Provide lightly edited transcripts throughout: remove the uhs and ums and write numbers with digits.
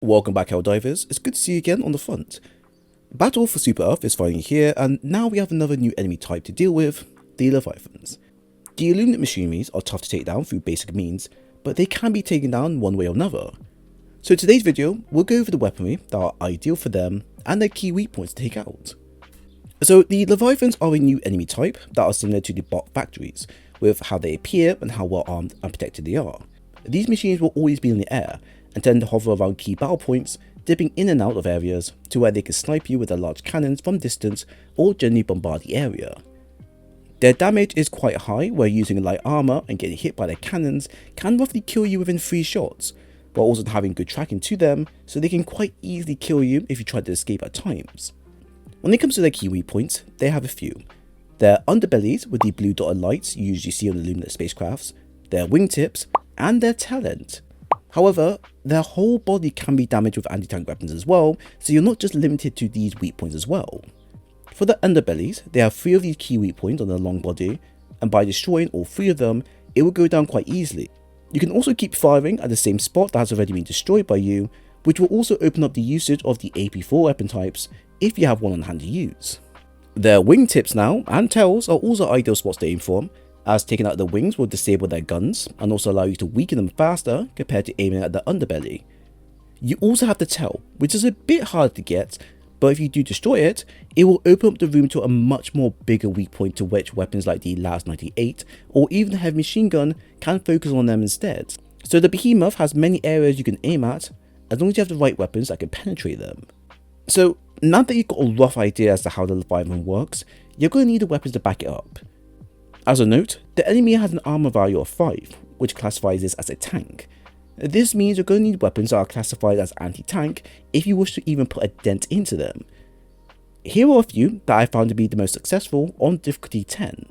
Welcome back, HellDivers. It's good to see you again on the front. Battle for Super Earth is finally here, and now we have another new enemy type to deal with, the Leviathans. The Illuminate Machineries are tough to take down through basic means, but they can be taken down one way or another. So in today's video, we'll go over the weaponry that are ideal for them and their key weak points to take out. So the Leviathans are a new enemy type that are similar to the bot factories, with how they appear and how well armed and protected they are. These machines will always be in the air and tend to hover around key battle points, dipping in and out of areas to where they can snipe you with their large cannons from distance or generally bombard the area. Their damage is quite high, where using light armor and getting hit by their cannons can roughly kill you within 3 shots, while also having good tracking to them, so they can quite easily kill you if you try to escape at times. When it comes to their key weak points, they have a few. Their underbellies with the blue dotted lights you usually see on the Illuminate spacecrafts, their wingtips, and their talent. However, their whole body can be damaged with anti-tank weapons as well, so you're not just limited to these weak points as well. For the underbellies, they have 3 of these key weak points on their long body, and by destroying all 3 of them, it will go down quite easily. You can also keep firing at the same spot that has already been destroyed by you, which will also open up the usage of the AP4 weapon types if you have one on hand to use. Their wingtips now and tails are also ideal spots to aim from, as taking out the wings will disable their guns and also allow you to weaken them faster compared to aiming at the underbelly. You also have the tail, which is a bit hard to get, but if you do destroy it, it will open up the room to a much more bigger weak point to which weapons like the LAS 98 or even the heavy machine gun can focus on them instead. So the behemoth has many areas you can aim at, as long as you have the right weapons that can penetrate them. So now that you've got a rough idea as to how the Leviathan works, you're going to need the weapons to back it up. As a note, the enemy has an armor value of 5, which classifies this as a tank. This means you're going to need weapons that are classified as anti-tank if you wish to even put a dent into them. Here are a few that I found to be the most successful on difficulty 10.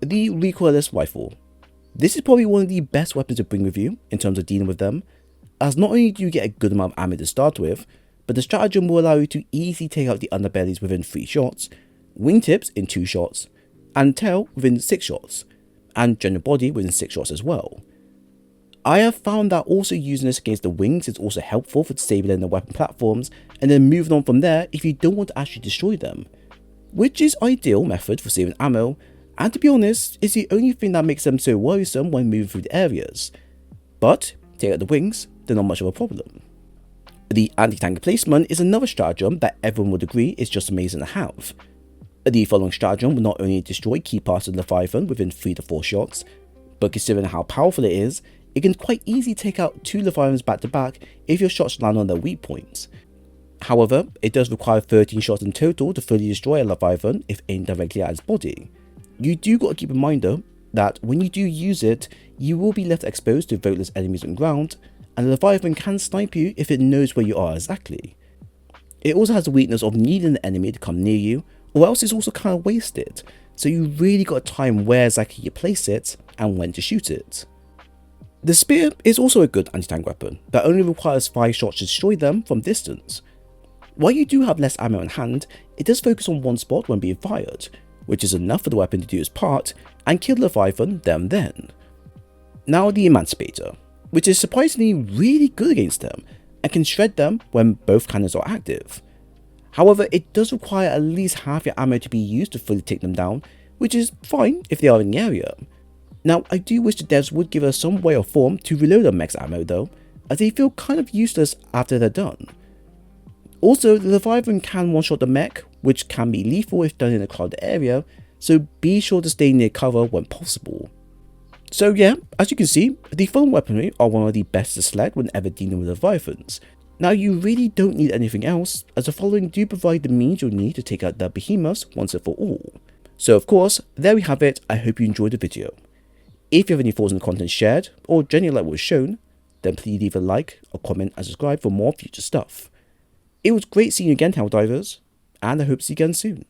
The recoilless rifle. This is probably one of the best weapons to bring with you in terms of dealing with them, as not only do you get a good amount of ammo to start with, but the stratagem will allow you to easily take out the underbellies within 3 shots, wingtips in 2 shots, and tail within 6 shots, and general body within 6 shots as well. I have found that also using this against the wings is also helpful for disabling the weapon platforms and then moving on from there if you don't want to actually destroy them, which is ideal method for saving ammo, and to be honest, is the only thing that makes them so worrisome when moving through the areas. But take out the wings, they're not much of a problem. The anti-tank placement is another stratagem that everyone would agree is just amazing to have. The following stratagem will not only destroy key parts of the Leviathan within 3 to 4 shots, but considering how powerful it is, it can quite easily take out 2 Leviathans back to back if your shots land on their weak points. However, it does require 13 shots in total to fully destroy a Leviathan if aimed directly at its body. You do got to keep in mind though, that when you do use it, you will be left exposed to voteless enemies on ground, and the Leviathan can snipe you if it knows where you are exactly. It also has the weakness of needing the enemy to come near you, or else it's also kind of wasted, so you really got to time where exactly you place it and when to shoot it. The spear is also a good anti-tank weapon that only requires 5 shots to destroy them from distance. While you do have less ammo in hand, it does focus on one spot when being fired, which is enough for the weapon to do its part and kill the Leviathan there and then. Now the Emancipator, which is surprisingly really good against them and can shred them when both cannons are active. However, it does require at least half your ammo to be used to fully take them down, which is fine if they are in the area. Now, I do wish the devs would give us some way or form to reload their max ammo though, as they feel kind of useless after they're done. Also, the Leviathan can one-shot the mech, which can be lethal if done in a crowded area, so be sure to stay near cover when possible. So yeah, as you can see, the following weaponry are one of the best to select whenever dealing with Leviathans. Now you really don't need anything else, as the following do provide the means you'll need to take out the behemoths once and for all. So of course, there we have it. I hope you enjoyed the video. If you have any thoughts on the content shared, or genuinely like what was shown, then please leave a like, a comment and subscribe for more future stuff. It was great seeing you again, HellDivers, and I hope to see you again soon.